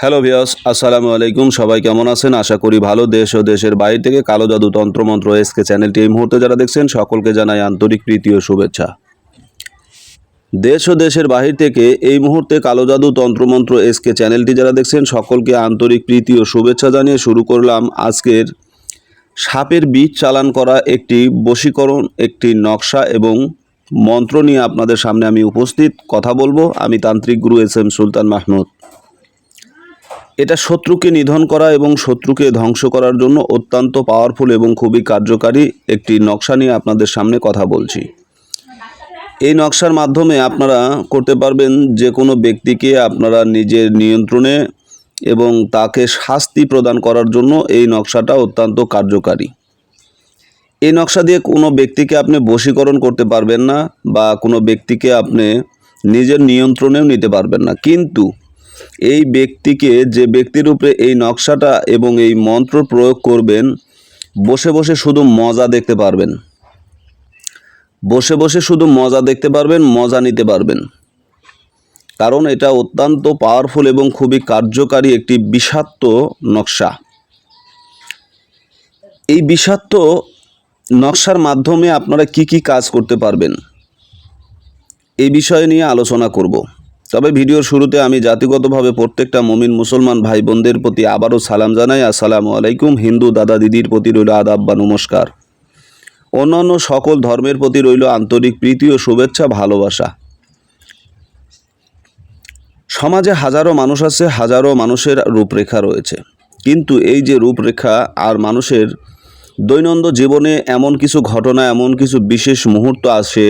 Hello viewers, আসসালামু আলাইকুম। সবাই কেমন আছেন? আশা করি ভালো। দেশ ও দেশের বাইরে থেকে কালো জাদু তন্ত্রমন্ত্র এসকে চ্যানেলটি এই মুহূর্তে যারা দেখছেন সকলকে জানাই আন্তরিক প্রীতি ও শুভেচ্ছা। দেশ ও দেশের বাহির থেকে এই মুহূর্তে কালো জাদু তন্ত্রমন্ত্র এসকে চ্যানেলটি যারা দেখছেন সকলকে আন্তরিক প্রীতি ও শুভেচ্ছা জানিয়ে শুরু করলাম আজকের সাপের বীজ চালান করা একটি বশীকরণ, একটি নকশা এবং মন্ত্র নিয়ে আপনাদের সামনে আমি উপস্থিত কথা বলবো। আমি তান্ত্রিক গুরু SM সুলতান মাহমুদ। এটা শত্রুকে নিধন করা এবং শত্রুকে ধ্বংস করার জন্য অত্যন্ত পাওয়ারফুল এবং খুবই কার্যকারী একটি নকশা নিয়ে আপনাদের সামনে কথা বলছি। এই নকশার মাধ্যমে আপনারা করতে পারবেন যে কোনো ব্যক্তিকে আপনারা নিজের নিয়ন্ত্রণে এবং তাকে শাস্তি প্রদান করার জন্য এই নকশাটা অত্যন্ত কার্যকারী। এই নকশা দিয়ে কোনো ব্যক্তিকে আপনি বশীকরণ করতে পারবেন না বা কোনো ব্যক্তিকে আপনি নিজের নিয়ন্ত্রণেও নিতে পারবেন না, কিন্তু এই ব্যক্তিকে, যে ব্যক্তির উপরে এই নকশাটা এবং এই মন্ত্র প্রয়োগ করবেন, বসে বসে শুধু মজা দেখতে পারবেন, বসে বসে শুধু মজা দেখতে পারবেন, মজা নিতে পারবেন। কারণ এটা অত্যন্ত পাওয়ারফুল এবং খুবই কার্যকারী একটি বিষাক্ত নকশা। এই বিষাক্ত নকশার মাধ্যমে আপনারা কি কি কাজ করতে পারবেন এই বিষয় নিয়ে আলোচনা করব। তবে ভিডিওর শুরুতে আমি জাতিগতভাবে প্রত্যেকটা মুমিন মুসলমান ভাই বোনদের প্রতি আবারও সালাম জানাই। আসসালামু আলাইকুম। হিন্দু দাদা দিদির প্রতি রইল আদাব বা নমস্কার। অন্যান্য সকল ধর্মের প্রতি রইল আন্তরিক প্রীতি ও শুভেচ্ছা, ভালোবাসা। সমাজে হাজারো মানুষ আছে, হাজারো মানুষের রূপরেখা রয়েছে, কিন্তু এই যে রূপরেখা আর মানুষের দৈনন্দিন জীবনে এমন কিছু ঘটনা, এমন কিছু বিশেষ মুহূর্ত আসে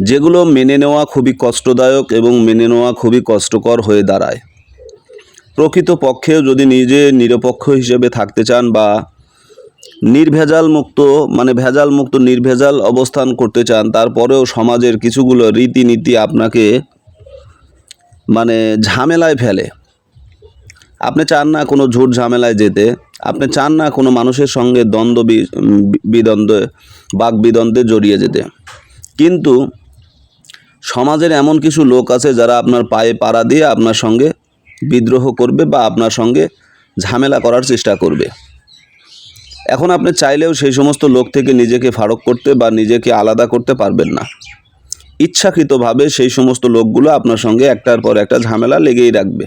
যেগুলো মেনে নেওয়া খুবই কষ্টদায়ক এবং মেনে নেওয়া খুবই কষ্টকর হয়ে দাঁড়ায়। প্রকৃতপক্ষেও যদি নিজে নিরপেক্ষ হিসেবে থাকতে চান বা নির্ভেজাল মুক্ত, ভেজাল মুক্ত নির্ভেজাল অবস্থান করতে চান, তারপরেও সমাজের কিছুগুলো রীতিনীতি আপনাকে ঝামেলায় ফেলে। আপনি চান না কোনো ঝুট ঝামেলায় যেতে, আপনি চান না কোনো মানুষের সঙ্গে বাকবিদ্বন্দ্বে জড়িয়ে যেতে, কিন্তু সমাজের এমন কিছু লোক আছে যারা আপনার পায়ে পাড়া দিয়ে আপনার সঙ্গে বিদ্রোহ করবে বা আপনার সঙ্গে ঝামেলা করার চেষ্টা করবে। এখন আপনি চাইলেও সেই সমস্ত লোক থেকে নিজেকে ফারক করতে বা নিজেকে আলাদা করতে পারবেন না। ইচ্ছাকৃতভাবে সেই সমস্ত লোকগুলো আপনার সঙ্গে একটার পর একটা ঝামেলা লেগেই রাখবে।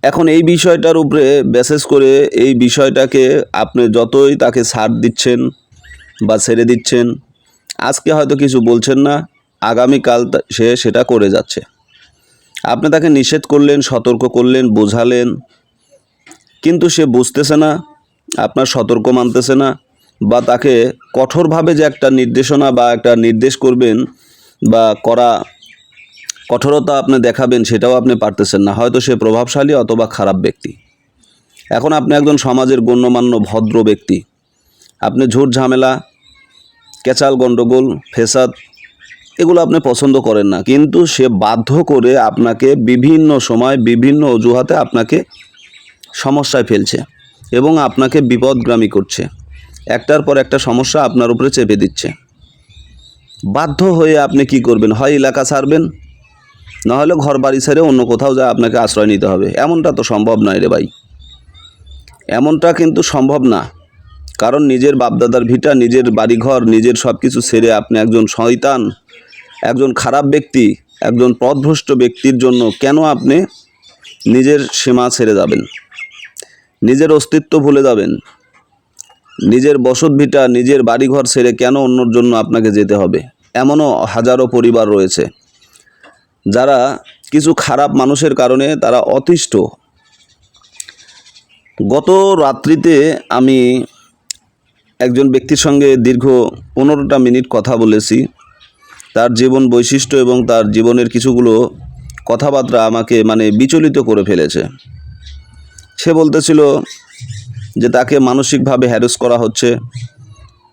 এখন এই বিষয়টার উপরে বেসিস করে এই বিষয়টাকে আপনি যতই তাকে ছাড় দিচ্ছেন বা ছেড়ে দিচ্ছেন, আজকে হয়তো কিছু বলছেন না, আগামীকাল সে সেটা করে যাচ্ছে। আপনি তাকে নিষেধ করলেন, সতর্ক করলেন, বোঝালেন, কিন্তু সে বুঝতেছে না, আপনার সতর্ক মানতেছে না, বা তাকে কঠোরভাবে যে একটা নির্দেশনা বা একটা নির্দেশ করবেন বা কঠোরতা আপনি দেখাবেন, সেটাও আপনি পারতেছেন না। হয়তো সে প্রভাবশালী অথবা খারাপ ব্যক্তি। এখন আপনি একজন সমাজের গণ্যমান্য ভদ্র ব্যক্তি, আপনি ঝুট ঝামেলা, কেচাল গণ্ডগোল, ফেসাদ এগুলো আপনি পছন্দ করেন না, কিন্তু সে বাধ্য করে আপনাকে বিভিন্ন সময় বিভিন্ন অজুহাতে আপনাকে সমস্যায় ফেলছে এবং আপনাকে বিপদগ্রামী করছে। একটার পর একটা সমস্যা আপনার উপরে চেপে দিচ্ছে। বাধ্য হয়ে আপনি কি করবেন? হয় এলাকা ছাড়বেন, নাহলে ঘর বাড়ি ছেড়ে অন্য কোথাও যা আপনাকে আশ্রয় নিতে হবে। এমনটা তো সম্ভব নয় রে ভাই, এমনটা কিন্তু সম্ভব না। কারণ নিজের বাপদাদার ভিটা, নিজের বাড়িঘর, নিজের সব কিছু ছেড়ে আপনি একজন শয়তান, একজন খারাপ ব্যক্তি, একজন পথভ্রষ্ট ব্যক্তির জন্য কেন আপনি নিজের সীমা ছেড়ে যাবেন? নিজের অস্তিত্ব ভুলে যাবেন? নিজের বসত ভিটা, নিজের বাড়িঘর ছেড়ে কেন অন্যর জন্য আপনাকে যেতে হবে? এমনও হাজারো পরিবার রয়েছে যারা কিছু খারাপ মানুষের কারণে তারা অতিষ্ঠ। গত রাত্রিতে আমি একজন ব্যক্তির সঙ্গে দীর্ঘ 15টা মিনিট কথা বলেছি। তার জীবন বৈশিষ্ট্য এবং তার জীবনের কিছুগুলো কথাবার্তা আমাকে বিচলিত করে ফেলেছে। সে বলতেছিল যে তাকে মানসিকভাবে হ্যারাস করা হচ্ছে,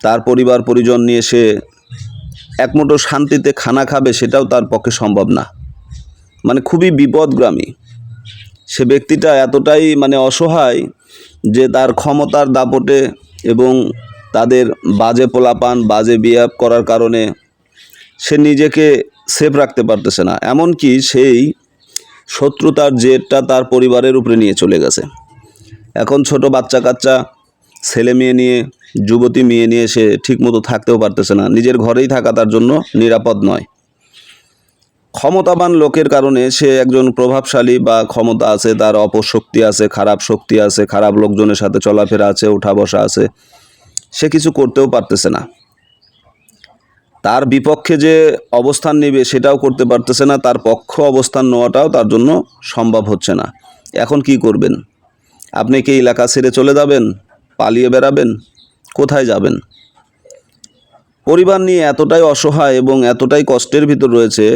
তার পরিবার পরিজন নিয়ে সে একমুঠো শান্তিতে খানা খাবে সেটাও তার পক্ষে সম্ভব না। খুবই বিপদগ্রামী। সে ব্যক্তিটা এতটাই অসহায় যে তার ক্ষমতার দাপটে এবং তাদের বাজে পোলাপান, বাজে বিহেভ করার কারণে সে নিজেকে সেফ রাখতে পারতেছে না। এমনকি সেই শত্রুতার জেরটা তার পরিবারের উপরে নিয়ে চলে গেছে। এখন ছোট বাচ্চা কাচ্চা ছেলে মেয়ে নিয়ে, যুবতী মেয়ে নিয়ে সে ঠিকমতো থাকতেও পারতেছে না, নিজের ঘরেই থাকা তার জন্য নিরাপদ নয়। ক্ষমতাবান লোকের কারণে সে একজন প্রভাবশালী বা ক্ষমতা আছে, তার অপশক্তি আছে, খারাপ শক্তি আছে, খারাপ লোকজনের সাথে চলাফেরা আছে, ওঠা বসা আছে, সে কিছু করতেও পারতেছে না। তার বিপক্ষে যে অবস্থান নেবে সেটাও করতে পারতেছে না, তার পক্ষ অবস্থান নেওয়াটাও তার জন্য সম্ভব হচ্ছে না। এখন কি করবেন? আপনি কি এলাকা ছেড়ে চলে যাবেন? পালিয়ে বেড়াবেন? কোথায় যাবেন? পরিবার নিয়ে এতটাই অসহায় এবং এতটাই কষ্টের ভিতর রয়েছে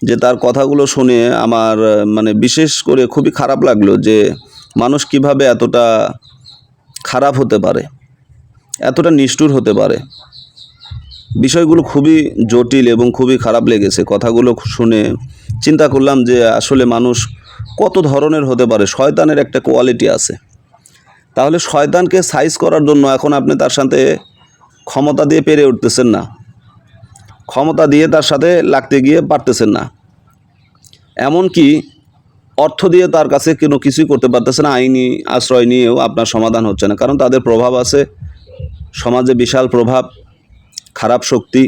যে তার কথাগুলো শুনে আমার মানে বিশেষ করে খুবই খারাপ লাগলো যে মানুষ কিভাবে এতটা খারাপ হতে পারে, এতটা নিষ্ঠুর হতে পারে। বিষয়গুলো খুবই জটিল এবং খুবই খারাপ লেগেছে। কথাগুলো শুনে চিন্তা করলাম যে আসলে মানুষ কত ধরনের হতে পারে। শয়তানের একটা কোয়ালিটি আছে। তাহলে শয়তানকে সাইজ করার জন্য এখন আপনি তার সাথে ক্ষমতা দিয়ে পেরে উঠতেছেন না, ক্ষমতা দিয়ে তার সাথে লাগতে গিয়ে পারতেছেন না, এমনকি অর্থ দিয়ে তার কাছে কোনো কিছুই করতে পারতেছে না। আইনি আশ্রয় নিয়েও আপনার সমাধান হচ্ছে না, কারণ তাদের প্রভাব আছে সমাজে, বিশাল প্রভাব, খারাপ শক্তি,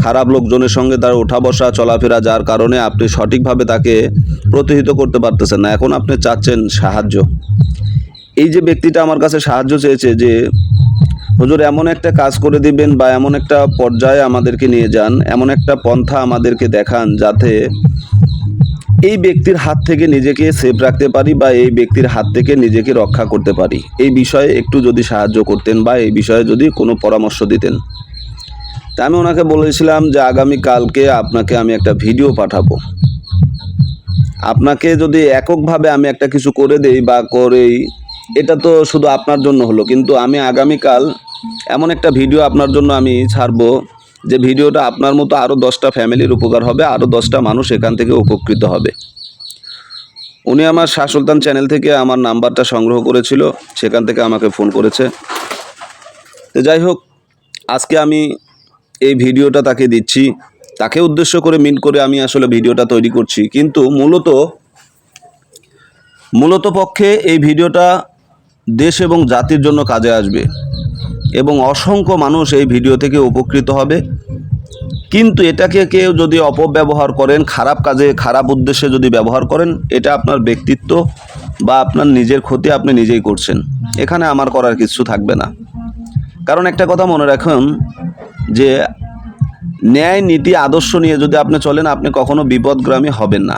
খারাপ লোকজনের সঙ্গে তার ওঠা বসা চলাফেরা, যার কারণে আপনি সঠিকভাবে তাকে প্রতিহত করতে পারতেছেন না। এখন আপনি চাচ্ছেন সাহায্য। এই যে ব্যক্তিটা আমার কাছে সাহায্য চেয়েছে যে হুজুর এমন একটা কাজ করে দিবেন বা এমন একটা পর্যায়ে আমাদেরকে নিয়ে যান, এমন একটা পন্থা আমাদেরকে দেখান যাতে এই ব্যক্তির হাত থেকে নিজেকে সেফ রাখতে পারি বা এই ব্যক্তির হাত থেকে নিজেকে রক্ষা করতে পারি। এই বিষয়ে একটু যদি সাহায্য করতেন বা এই বিষয়ে যদি কোনো পরামর্শ দিতেন। তা আমি ওনাকে বলেছিলাম যে আগামীকালকে আপনাকে আমি একটা ভিডিও পাঠাবো। আপনাকে যদি এককভাবে আমি একটা কিছু করে দেই বা করেই, এটা তো শুধু আপনার জন্য হলো, কিন্তু আমি আগামীকাল এমন একটা ভিডিও আপনার জন্য আমি ছাড়বো যে ভিডিওটা আপনার মতো আরও 10টা ফ্যামিলির উপকার হবে, আরও 10টা মানুষ এখান থেকে উপকৃত হবে। উনি আমার শাহ সুলতান চ্যানেল থেকে আমার নাম্বারটা সংগ্রহ করেছিল, সেখান থেকে আমাকে ফোন করেছে। তো যাই হোক, আজকে আমি এই ভিডিওটা তাকে দিচ্ছি, তাকে উদ্দেশ্য করে মিন করে আমি আসলে ভিডিওটা তৈরি করছি। কিন্তু মূলত পক্ষে এই ভিডিওটা দেশ এবং জাতির জন্য কাজে আসবে এবং অসংখ্য মানুষ এই ভিডিও থেকে উপকৃত হবে। কিন্তু এটাকে কেউ যদি অপব্যবহার করেন, খারাপ কাজে, খারাপ উদ্দেশ্যে যদি ব্যবহার করেন, এটা আপনার ব্যক্তিত্ব বা আপনার নিজের ক্ষতি আপনি নিজেই করছেন। এখানে আমার করার কিছু থাকবে না। কারণ একটা কথা মনে রাখুন যে ন্যায়, নীতি, আদর্শ নিয়ে যদি আপনি চলেন, আপনি কখনো বিপদগ্রামী হবেন না।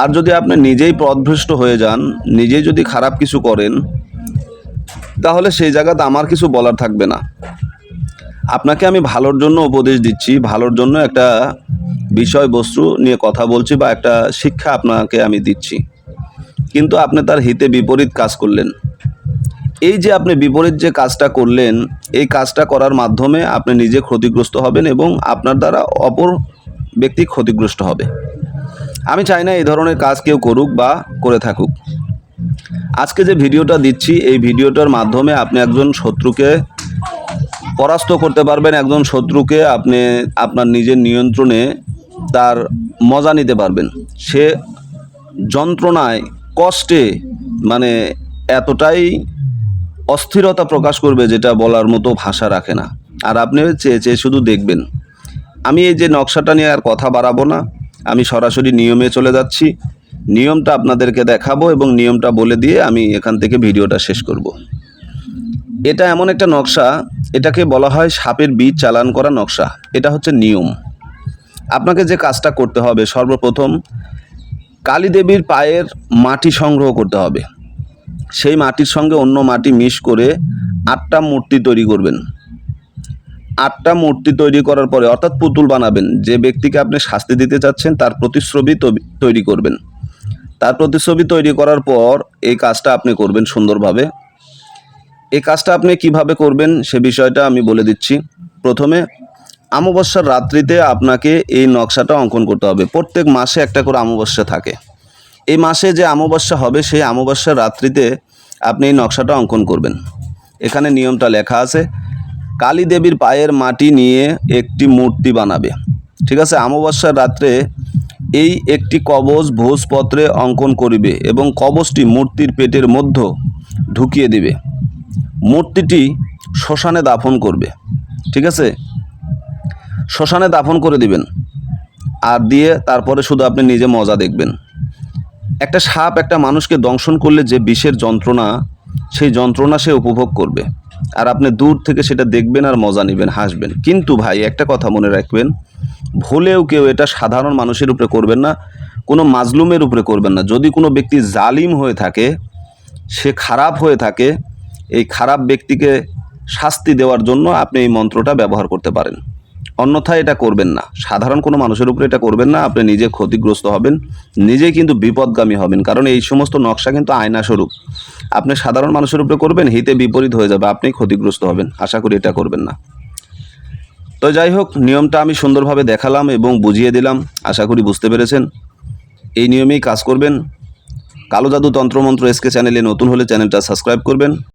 আর যদি আপনি নিজেই পথভ্রষ্ট হয়ে যান, নিজেই যদি খারাপ কিছু করেন, তাহলে সেই জায়গাতে আমার কিছু বলার থাকবে না। আপনাকে আমি ভালোর জন্য উপদেশ দিচ্ছি, ভালোর জন্য একটা বিষয়বস্তু নিয়ে কথা বলছি বা একটা শিক্ষা আপনাকে আমি দিচ্ছি, কিন্তু আপনি তার হিতে বিপরীত কাজ করলেন। এই যে আপনি বিপরীত যে কাজটা করলেন, এই কাজটা করার মাধ্যমে আপনি নিজে ক্ষতিগ্রস্ত হবেন এবং আপনার দ্বারা অপর ব্যক্তি ক্ষতিগ্রস্ত হবে। আমি চাই না এই ধরনের কাজ কেউ করুক বা করে থাকুক। আজকে যে ভিডিওটা দিচ্ছি, এই ভিডিওটার মাধ্যমে আপনি একজন শত্রুকে পরাস্ত করতে পারবেন, একজন শত্রুকে আপনি আপনার নিজের নিয়ন্ত্রণে তার মজা নিতে পারবেন। সে যন্ত্রণায়, কষ্টে, মানে এতটাই অস্থিরতা প্রকাশ করবে যেটা বলার মতো ভাষা রাখে না। আর আপনি চেয়ে চেয়ে শুধু দেখবেন। আমি এই যে নকশাটা নিয়ে আর কথা বাড়াবো না, আমি সরাসরি নিয়মে চলে যাচ্ছি। নিয়মটা আপনাদেরকে দেখাবো এবং নিয়মটা বলে দিয়ে আমি এখান থেকে ভিডিওটা শেষ করব। এটা এমন একটা নকশা, এটাকে বলা হয় সাপের বীজ চালান করা নকশা। এটা হচ্ছে নিয়ম। আপনাকে যে কাজটা করতে হবে, সর্বপ্রথম কালী দেবীর পায়ের মাটি সংগ্রহ করতে হবে। সেই মাটির সঙ্গে অন্য মাটি মিশ করে 8টা মূর্তি তৈরি করবেন। 8টা মূর্তি তৈরি করার পরে, অর্থাৎ পুতুল বানাবেন, যে ব্যক্তিকে আপনি শাস্তি দিতে চাচ্ছেন তার প্রতিচ্ছবি তৈরি করবেন। তার প্রতিচ্ছবি তৈরি করার পর এই কাজটা আপনি করবেন সুন্দরভাবে। এই কাজটা আপনি কিভাবে করবেন সে বিষয়টা আমি বলে দিচ্ছি। প্রথমে অমাবস্যার রাত্রিতে আপনাকে এই নকশাটা অঙ্কন করতে হবে। প্রত্যেক মাসে একটা করে অমাবস্যা থাকে। এই মাসে যে অমাবস্যা হবে, সেই অমাবস্যার রাত্রিতে আপনি এই নকশাটা অঙ্কন করবেন। এখানে নিয়মটা লেখা আছে, কালী দেবীর পায়ের মাটি নিয়ে একটি মূর্তি বানাবে। ঠিক আছে? অমাবস্যার রাত্রে এই একটি কবচ ভোজপত্রে অঙ্কন করিবে এবং কবচটি মূর্তির পেটের মধ্যে ঢুকিয়ে দিবে। মূর্তিটি শ্মশানে দাফন করবে। ঠিক আছে, শ্মশানে দাফন করে দিবেন, আর দিয়ে তারপরে শুধু আপনি নিজে মজা দেখবেন। একটা সাপ একটা মানুষকে দংশন করলে যে বিষের যন্ত্রণা, সেই যন্ত্রণা সে উপভোগ করবে, আর আপনি দূর থেকে সেটা দেখবেন আর মজা নেবেন, হাসবেন। কিন্তু ভাই একটা কথা মনে রাখবেন, ভুলেও কেউ এটা সাধারণ মানুষের উপরে করবেন না, কোনো মাজলুমের উপরে করবেন না। যদি কোনো ব্যক্তি জালিম হয়ে থাকে, সে খারাপ হয়ে থাকে, এই খারাপ ব্যক্তিকে শাস্তি দেওয়ার জন্য আপনি এই মন্ত্রটা ব্যবহার করতে পারেন। অন্যথায় এটা করবেন না, সাধারণ কোনো মানুষের উপরে এটা করবেন না। আপনি নিজে ক্ষতিগ্রস্ত হবেন, নিজেই কিন্তু বিপদগামী হবেন, কারণ এই সমস্ত নকশা কিন্তু আয়না স্বরূপ। আপনি সাধারণ মানুষের উপরে করবেন, হিতে বিপরীত হয়ে যাবে, আপনি ক্ষতিগ্রস্ত হবেন। আশা করি এটা করবেন না। তো যাই হোক, নিয়মটা আমি সুন্দরভাবে দেখালাম এবং বুঝিয়ে দিলাম, আশা করি বুঝতে পেরেছেন। এই নিয়মেই কাজ করবেন। কালো জাদু তন্ত্রমন্ত্র এসকে চ্যানেলে নতুন হলে চ্যানেলটা সাবস্ক্রাইব করবেন।